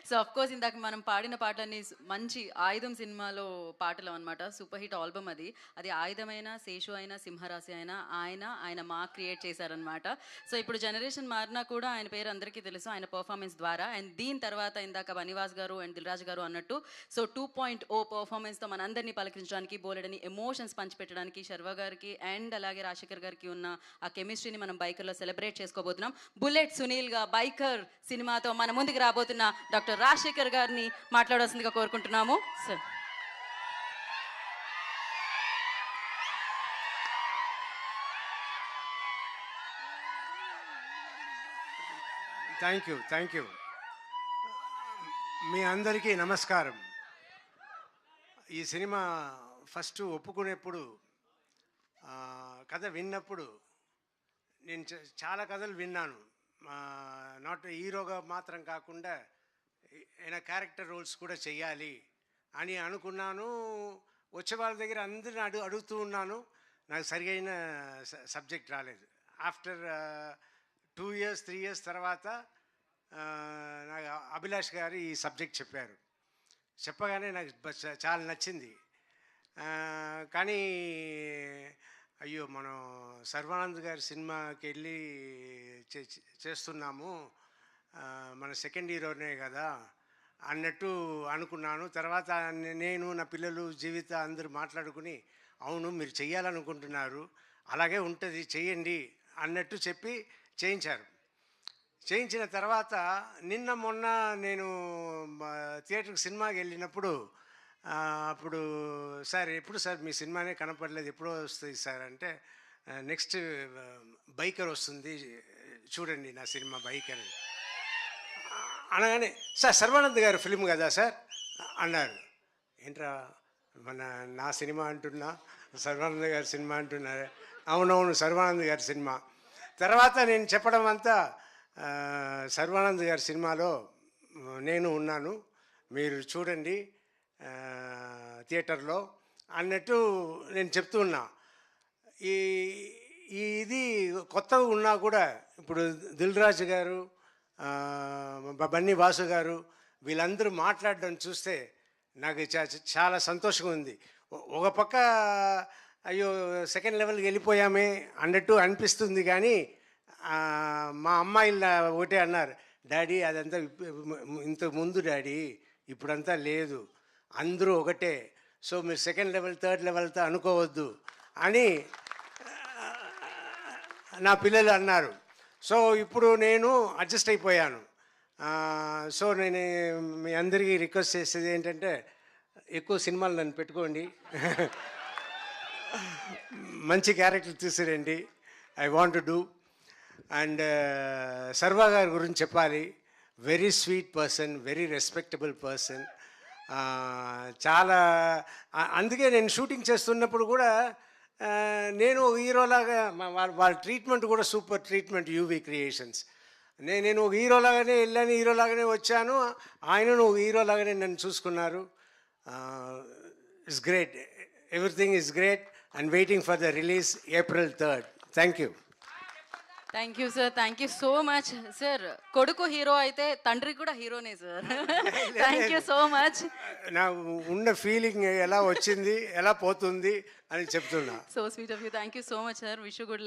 So of course ఇందాక మనం పాడిన పాటలన్నీ మంచి 'ఆయుధం' సినిమాలో పాటలు అనమాట. సూపర్ హిట్ ఆల్బమ్ అది. అది 'ఆయుధమైనా, శేషు అయినా, సింహరాశి అయినా ఆయన క్రియేట్ చేశారనమాట. సో ఇప్పుడు జనరేషన్ మారినా కూడా ఆయన పేరు అందరికీ తెలుసు ఆయన పెర్ఫార్మెన్స్ ద్వారా. అండ్ దీని తర్వాత ఇందాక బనివాస్ గారు అండ్ దిల్‌రాజు గారు అన్నట్టు సో 2.0 పెర్ఫార్మెన్స్‌తో మనందరినీ పలకరించడానికి, బోలెడన్ని ఎమోషన్స్ పంచిపెట్టడానికి శర్వా గారికి అండ్ అలాగే రాజశేఖర్ గారికి ఉన్న ఆ కెమిస్ట్రీని మనం బైకర్‌లో సెలబ్రేట్ చేసుకోబోతున్నాం. 'బుల్లెట్ సునీల్‌గా' బైకర్ సినిమాతో మన ముందుకు రాబోతున్న డాక్టర్ రాజశేఖర్ గారిని మాట్లాడాల్సిందిగా కోరుకుంటున్నాము. సార్. Thank you. మీ అందరికీ నమస్కారం. ఈ సినిమా ఫస్ట్ ఒప్పుకునేప్పుడు కథ విన్నప్పుడు నేను చాలా కథలు విన్నాను. నాట్ హీరోగా మాత్రం కాకుండా ఏదైనా క్యారెక్టర్ రోల్స్ కూడా చెయ్యాలి అని అనుకున్నాను. వచ్చే వాళ్ళ దగ్గర అందరిని అడుగుతూ ఉన్నాను. నాకు సరిగైన సబ్జెక్ట్ రాలేదు. ఆఫ్టర్ 2 years 3 years తర్వాత నాకు అభిలాష్ గారు ఈ సబ్జెక్ట్ చెప్పారు. చెప్పగానే నాకు చాలా నచ్చింది. కానీ అయ్యో మనం సర్వానంద్ గారి సినిమాకి వెళ్ళి చేస్తున్నాము, మన సెకండ్ హీరోనే కదా అన్నట్టు అనుకున్నాను. తర్వాత నేను నా పిల్లలు జీవిత అందరూ మాట్లాడుకుని అవును మీరు చెయ్యాలనుకుంటున్నారు, అలాగే ఉంటుంది చెయ్యండి అన్నట్టు చెప్పి చేయించారు. చేయించిన తర్వాత నిన్న మొన్న నేను థియేటర్కి సినిమాకి వెళ్ళినప్పుడు అప్పుడు సార్ ఎప్పుడు సార్ మీ సినిమానే కనపడలేదు, ఎప్పుడో వస్తుంది సార్ అంటే నెక్స్ట్ బైకర్ వస్తుంది చూడండి నా సినిమా బైకర్ అనగానే సార్ సర్వానంద్ గారు ఫిల్మ్ కదా సార్ అన్నారు. ఏంట్రా నా సినిమా అంటున్నా, సర్వానంద్ గారి సినిమా అంటున్నారు. అవునవును సర్వానంద్ గారి సినిమా. తర్వాత నేను చెప్పడం అంతా సర్వానంద్ గారి సినిమాలో నేను ఉన్నాను, మీరు చూడండి థియేటర్లో అన్నట్టు నేను చెప్తూ ఉన్నా. ఇది కొత్తగా ఉన్నా కూడా ఇప్పుడు దిల్‌రాజు గారు, బన్నీ వాసు గారు వీళ్ళందరూ మాట్లాడడం చూస్తే నాకు చాలా సంతోషంగా ఉంది. ఒక పక్క అయ్యో సెకండ్ లెవెల్కి వెళ్ళిపోయామే అన్నట్టు అనిపిస్తుంది. కానీ మా అమ్మాయిలు ఒకటే అన్నారు, డాడీ అదంతా ఇంతకు ముందు డాడీ, ఇప్పుడంతా లేదు, అందరూ ఒకటే, సో మీరు సెకండ్ లెవెల్ థర్డ్ లెవెల్తో అనుకోవద్దు అని నా పిల్లలు అన్నారు. సో ఇప్పుడు నేను అడ్జస్ట్ అయిపోయాను. సో నేను మీ అందరికీ రిక్వెస్ట్ చేసేది ఏంటంటే ఎక్కువ సినిమాలు నన్ను పెట్టుకోండి, మంచి క్యారెక్టర్ తీసిరండి, I want to do. And Sarva గారి గురించి చెప్పాలి, very sweet person, very respectable person. చాలా అందుకే నేను షూటింగ్ చేస్తున్నప్పుడు కూడా నేను హీరోలాగా వాళ్ళ ట్రీట్మెంట్ కూడా సూపర్ ట్రీట్మెంట్ యూవీ క్రియేషన్స్. నేను ఒక హీరోలాగానే వెళ్ళాను, హీరోలాగానే వచ్చాను, ఆయనను ఒక హీరోలాగానే నన్ను చూసుకున్నారు. It's great, everything is great and waiting for the release April 3rd. Thank you. Thank you sir, thank you so much sir. కొడుకు హీరో అయితే తండ్రి కూడా హీరోనే సార్. Thank you so much. నా ఉన్న ఫీలింగ్ ఎలా వచ్చింది ఎలా పోతుంది అని చెప్తున్నా. So sweet of you. Thank you so much sir. Wish you good